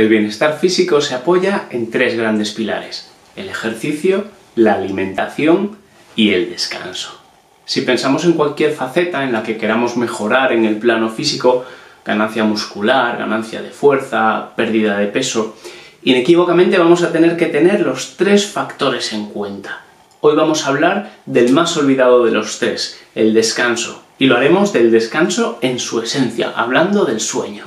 El bienestar físico se apoya en tres grandes pilares: el ejercicio, la alimentación y el descanso. Si pensamos en cualquier faceta en la que queramos mejorar en el plano físico, ganancia muscular, ganancia de fuerza, pérdida de peso, inequívocamente vamos a tener que tener los tres factores en cuenta. Hoy vamos a hablar del más olvidado de los tres, el descanso, y lo haremos del descanso en su esencia, hablando del sueño.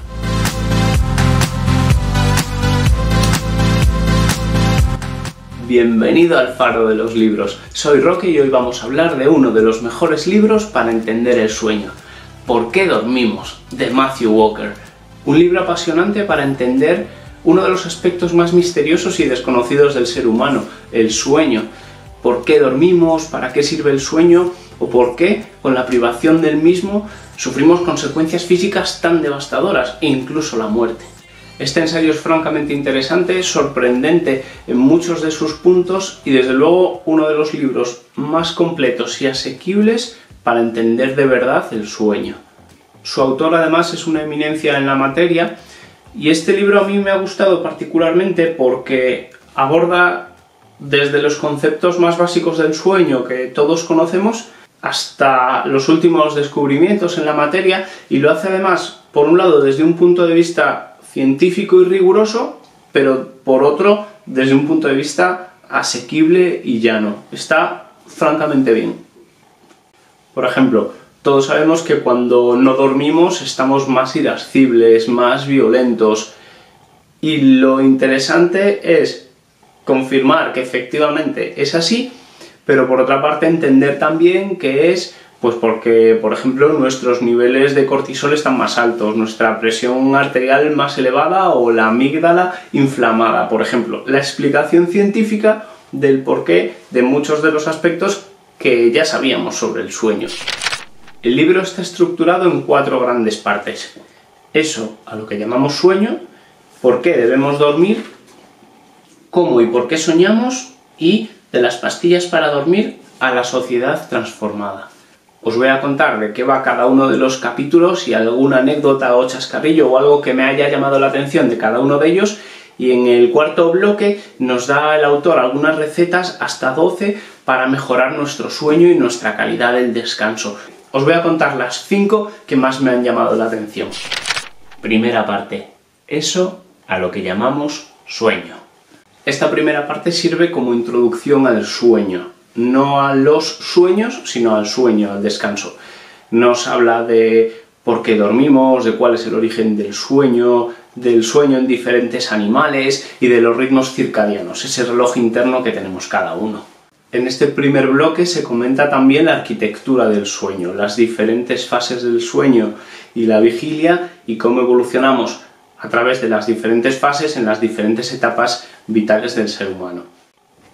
Bienvenido al Faro de los Libros. Soy Roque y hoy vamos a hablar de uno de los mejores libros para entender el sueño. ¿Por qué dormimos?, de Matthew Walker. Un libro apasionante para entender uno de los aspectos más misteriosos y desconocidos del ser humano, el sueño. ¿Por qué dormimos? ¿Para qué sirve el sueño? ¿O por qué, con la privación del mismo, sufrimos consecuencias físicas tan devastadoras e incluso la muerte? Este ensayo es francamente interesante, sorprendente en muchos de sus puntos y desde luego uno de los libros más completos y asequibles para entender de verdad el sueño. Su autor además es una eminencia en la materia y este libro a mí me ha gustado particularmente porque aborda desde los conceptos más básicos del sueño que todos conocemos hasta los últimos descubrimientos en la materia, y lo hace además, por un lado, desde un punto de vista científico y riguroso, pero por otro, desde un punto de vista asequible y llano. Está francamente bien. Por ejemplo, todos sabemos que cuando no dormimos estamos más irascibles, más violentos, y lo interesante es confirmar que efectivamente es así, pero por otra parte entender también que es pues porque, por ejemplo, nuestros niveles de cortisol están más altos, nuestra presión arterial más elevada o la amígdala inflamada, por ejemplo. La explicación científica del porqué de muchos de los aspectos que ya sabíamos sobre el sueño. El libro está estructurado en 4 grandes partes. Eso, a lo que llamamos sueño, por qué debemos dormir, cómo y por qué soñamos, y de las pastillas para dormir a la sociedad transformada. Os voy a contar de qué va cada uno de los capítulos y alguna anécdota o chascarrillo o algo que me haya llamado la atención de cada uno de ellos, y en el cuarto bloque nos da el autor algunas recetas, hasta 12, para mejorar nuestro sueño y nuestra calidad del descanso. Os voy a contar las 5 que más me han llamado la atención. Primera parte. Eso a lo que llamamos sueño. Esta primera parte sirve como introducción al sueño. No a los sueños, sino al sueño, al descanso. Nos habla de por qué dormimos, de cuál es el origen del sueño en diferentes animales y de los ritmos circadianos, ese reloj interno que tenemos cada uno. En este primer bloque se comenta también la arquitectura del sueño, las diferentes fases del sueño y la vigilia, y cómo evolucionamos a través de las diferentes fases en las diferentes etapas vitales del ser humano.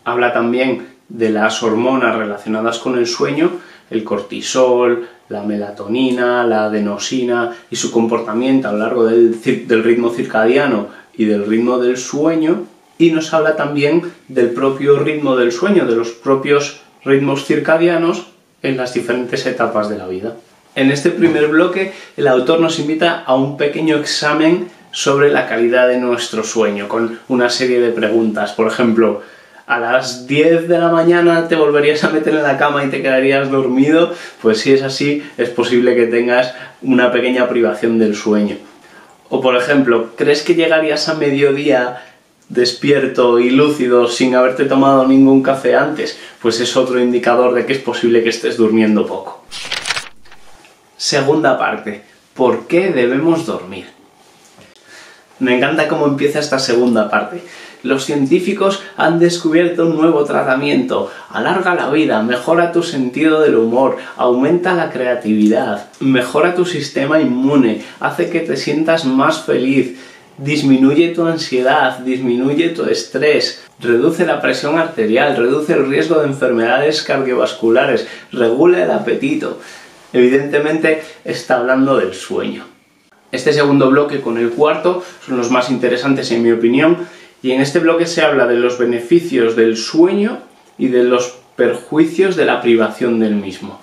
Habla también de las hormonas relacionadas con el sueño, el cortisol, la melatonina, la adenosina y su comportamiento a lo largo del ritmo circadiano y del ritmo del sueño, y nos habla también del propio ritmo del sueño, de los propios ritmos circadianos en las diferentes etapas de la vida. En este primer bloque el autor nos invita a un pequeño examen sobre la calidad de nuestro sueño, con una serie de preguntas. Por ejemplo, ¿a las 10 de la mañana te volverías a meter en la cama y te quedarías dormido? Pues si es así, es posible que tengas una pequeña privación del sueño. O por ejemplo, ¿crees que llegarías a mediodía despierto y lúcido sin haberte tomado ningún café antes? Pues es otro indicador de que es posible que estés durmiendo poco. Segunda parte. ¿Por qué debemos dormir? Me encanta cómo empieza esta segunda parte. Los científicos han descubierto un nuevo tratamiento. Alarga la vida, mejora tu sentido del humor, aumenta la creatividad, mejora tu sistema inmune, hace que te sientas más feliz, disminuye tu ansiedad, disminuye tu estrés, reduce la presión arterial, reduce el riesgo de enfermedades cardiovasculares, regula el apetito. Evidentemente está hablando del sueño. Este segundo bloque con el cuarto son los más interesantes en mi opinión, y en este bloque se habla de los beneficios del sueño y de los perjuicios de la privación del mismo.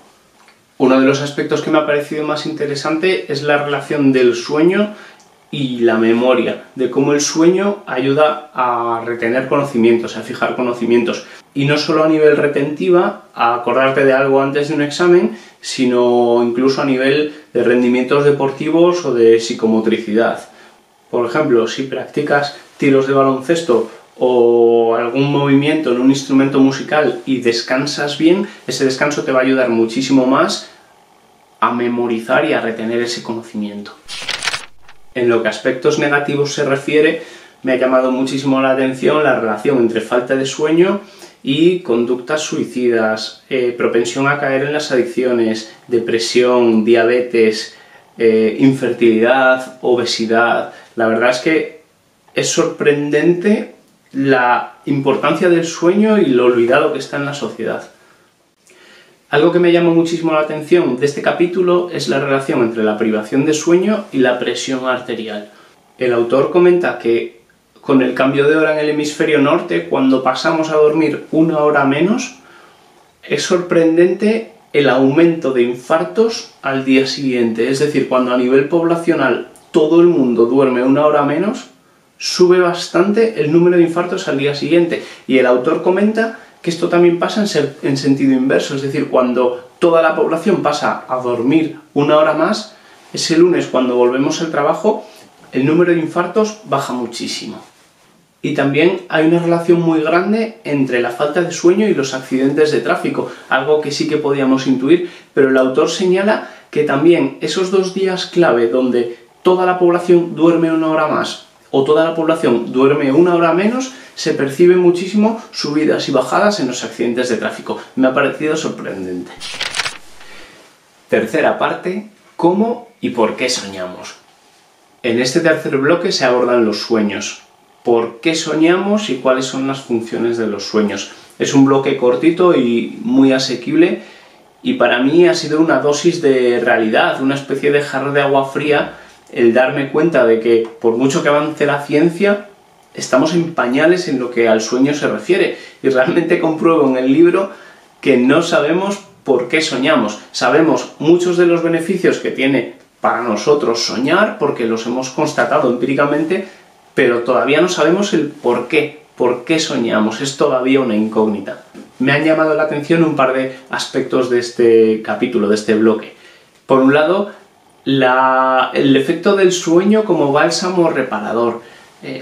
Uno de los aspectos que me ha parecido más interesante es la relación del sueño y la memoria, de cómo el sueño ayuda a retener conocimientos, a fijar conocimientos. Y no solo a nivel retentiva, a acordarte de algo antes de un examen, sino incluso a nivel de rendimientos deportivos o de psicomotricidad. Por ejemplo, si practicas tiros de baloncesto o algún movimiento en un instrumento musical y descansas bien, ese descanso te va a ayudar muchísimo más a memorizar y a retener ese conocimiento. En lo que a aspectos negativos se refiere, me ha llamado muchísimo la atención la relación entre falta de sueño y conductas suicidas, propensión a caer en las adicciones, depresión, diabetes, infertilidad, obesidad. La verdad es que es sorprendente la importancia del sueño y lo olvidado que está en la sociedad. Algo que me llama muchísimo la atención de este capítulo es la relación entre la privación de sueño y la presión arterial. El autor comenta que con el cambio de hora en el hemisferio norte, cuando pasamos a dormir 1 hora menos, es sorprendente el aumento de infartos al día siguiente. Es decir, cuando a nivel poblacional todo el mundo duerme 1 hora menos, sube bastante el número de infartos al día siguiente. Y el autor comenta que esto también pasa en sentido inverso, es decir, cuando toda la población pasa a dormir 1 hora más, ese lunes cuando volvemos al trabajo, el número de infartos baja muchísimo. Y también hay una relación muy grande entre la falta de sueño y los accidentes de tráfico, algo que sí que podíamos intuir, pero el autor señala que también esos 2 días clave donde toda la población duerme 1 hora más o toda la población duerme 1 hora menos, se perciben muchísimo subidas y bajadas en los accidentes de tráfico. Me ha parecido sorprendente. Tercera parte, ¿cómo y por qué soñamos? En este tercer bloque se abordan los sueños. ¿Por qué soñamos y cuáles son las funciones de los sueños? Es un bloque cortito y muy asequible y para mí ha sido una dosis de realidad, una especie de jarro de agua fría el darme cuenta de que por mucho que avance la ciencia, estamos en pañales en lo que al sueño se refiere y realmente compruebo en el libro que no sabemos por qué soñamos. Sabemos muchos de los beneficios que tiene para nosotros soñar porque los hemos constatado empíricamente, pero todavía no sabemos el por qué soñamos, es todavía una incógnita. Me han llamado la atención un par de aspectos de este capítulo, de este bloque. Por un lado, el efecto del sueño como bálsamo reparador.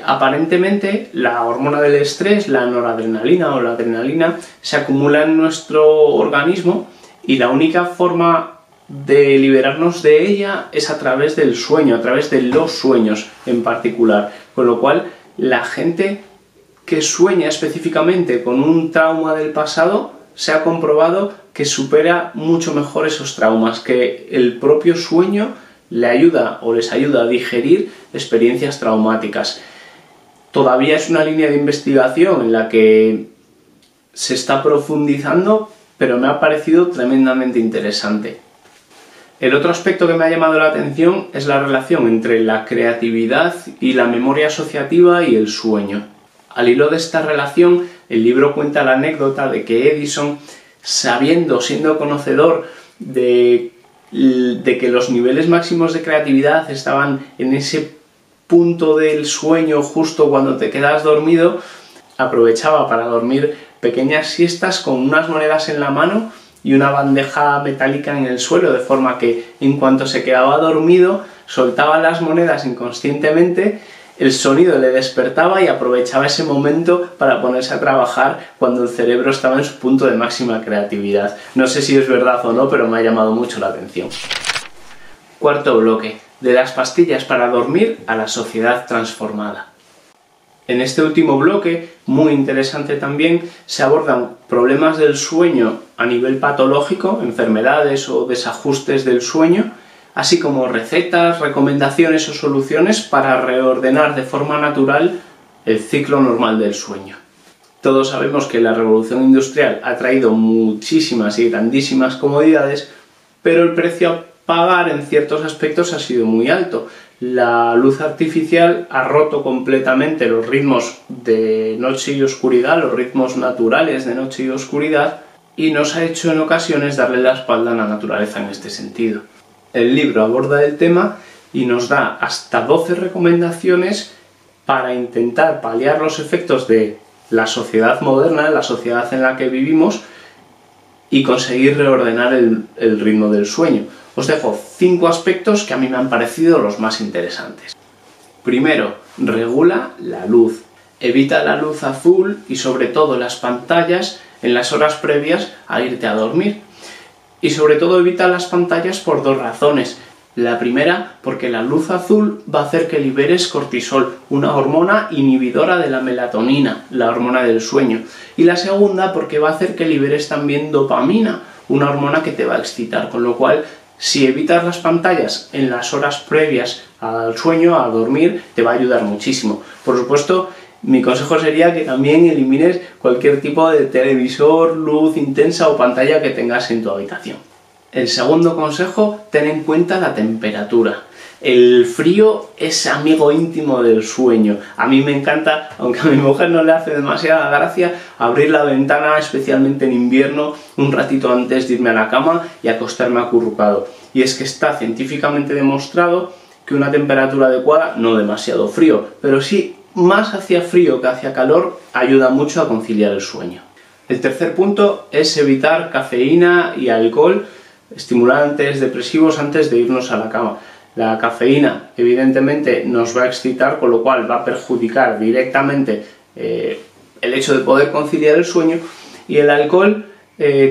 Aparentemente la hormona del estrés, la noradrenalina o la adrenalina, se acumula en nuestro organismo y la única forma de liberarnos de ella es a través del sueño, a través de los sueños en particular. Con lo cual, la gente que sueña específicamente con un trauma del pasado se ha comprobado que supera mucho mejor esos traumas, que el propio sueño le ayuda o les ayuda a digerir experiencias traumáticas. Todavía es una línea de investigación en la que se está profundizando, pero me ha parecido tremendamente interesante. El otro aspecto que me ha llamado la atención es la relación entre la creatividad y la memoria asociativa y el sueño. Al hilo de esta relación, el libro cuenta la anécdota de que Edison, siendo conocedor de que los niveles máximos de creatividad estaban en ese punto del sueño justo cuando te quedas dormido, aprovechaba para dormir pequeñas siestas con unas monedas en la mano y una bandeja metálica en el suelo, de forma que en cuanto se quedaba dormido soltaba las monedas inconscientemente, el sonido le despertaba y aprovechaba ese momento para ponerse a trabajar cuando el cerebro estaba en su punto de máxima creatividad. No sé si es verdad o no, pero me ha llamado mucho la atención. Cuarto bloque, de las pastillas para dormir a la sociedad transformada. En este último bloque, muy interesante también, se abordan problemas del sueño a nivel patológico, enfermedades o desajustes del sueño, así como recetas, recomendaciones o soluciones para reordenar de forma natural el ciclo normal del sueño. Todos sabemos que la revolución industrial ha traído muchísimas y grandísimas comodidades, pero el precio a pagar en ciertos aspectos ha sido muy alto. La luz artificial ha roto completamente los ritmos de noche y oscuridad, los ritmos naturales de noche y oscuridad, y nos ha hecho en ocasiones darle la espalda a la naturaleza en este sentido. El libro aborda el tema y nos da hasta 12 recomendaciones para intentar paliar los efectos de la sociedad moderna, la sociedad en la que vivimos, y conseguir reordenar el ritmo del sueño. Os dejo 5 aspectos que a mí me han parecido los más interesantes. Primero, regula la luz. Evita la luz azul y sobre todo las pantallas en las horas previas a irte a dormir. Y sobre todo evita las pantallas por 2 razones. La primera, porque la luz azul va a hacer que liberes cortisol, una hormona inhibidora de la melatonina, la hormona del sueño. Y la segunda, porque va a hacer que liberes también dopamina, una hormona que te va a excitar, con lo cual, si evitas las pantallas en las horas previas al sueño, a dormir, te va a ayudar muchísimo. Por supuesto, mi consejo sería que también elimines cualquier tipo de televisor, luz intensa o pantalla que tengas en tu habitación. El segundo consejo, ten en cuenta la temperatura. El frío es amigo íntimo del sueño. A mí me encanta, aunque a mi mujer no le hace demasiada gracia, abrir la ventana, especialmente en invierno, un ratito antes de irme a la cama y acostarme acurrucado. Y es que está científicamente demostrado que una temperatura adecuada, no demasiado frío, pero sí más hacia frío que hacia calor, ayuda mucho a conciliar el sueño. El tercer punto es evitar cafeína y alcohol, estimulantes, depresivos, antes de irnos a la cama. La cafeína evidentemente nos va a excitar, con lo cual va a perjudicar directamente el hecho de poder conciliar el sueño, y el alcohol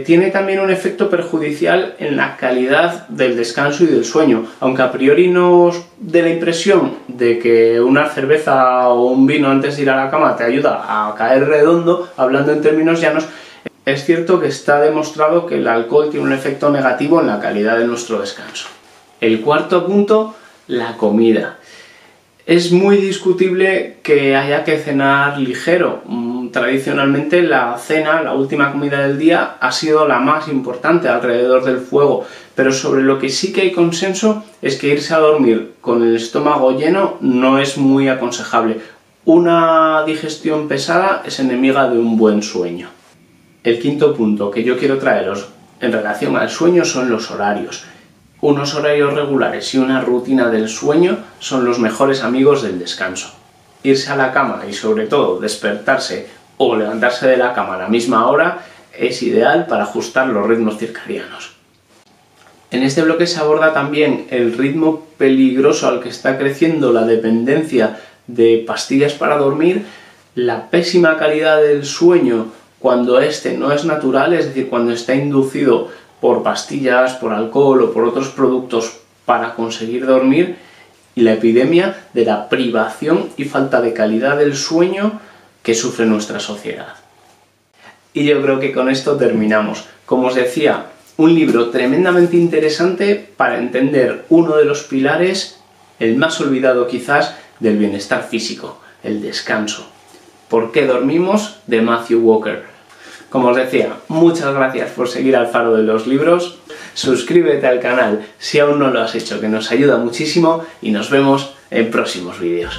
tiene también un efecto perjudicial en la calidad del descanso y del sueño. Aunque a priori nos dé la impresión de que una cerveza o un vino antes de ir a la cama te ayuda a caer redondo, hablando en términos llanos, es cierto que está demostrado que el alcohol tiene un efecto negativo en la calidad de nuestro descanso. El cuarto punto, la comida. Es muy discutible que haya que cenar ligero. Tradicionalmente la cena, la última comida del día, ha sido la más importante alrededor del fuego, pero sobre lo que sí que hay consenso es que irse a dormir con el estómago lleno no es muy aconsejable. Una digestión pesada es enemiga de un buen sueño. El quinto punto que yo quiero traeros en relación al sueño son los horarios. Unos horarios regulares y una rutina del sueño son los mejores amigos del descanso. Irse a la cama y sobre todo despertarse o levantarse de la cama a la misma hora es ideal para ajustar los ritmos circadianos. En este bloque se aborda también el ritmo peligroso al que está creciendo la dependencia de pastillas para dormir, la pésima calidad del sueño cuando este no es natural, es decir, cuando está inducido por pastillas, por alcohol o por otros productos para conseguir dormir, y la epidemia de la privación y falta de calidad del sueño que sufre nuestra sociedad. Y yo creo que con esto terminamos. Como os decía, un libro tremendamente interesante para entender uno de los pilares, el más olvidado quizás, del bienestar físico, el descanso. ¿Por qué dormimos?, de Matthew Walker. Como os decía, muchas gracias por seguir al Faro de los Libros. Suscríbete al canal si aún no lo has hecho, que nos ayuda muchísimo, y nos vemos en próximos vídeos.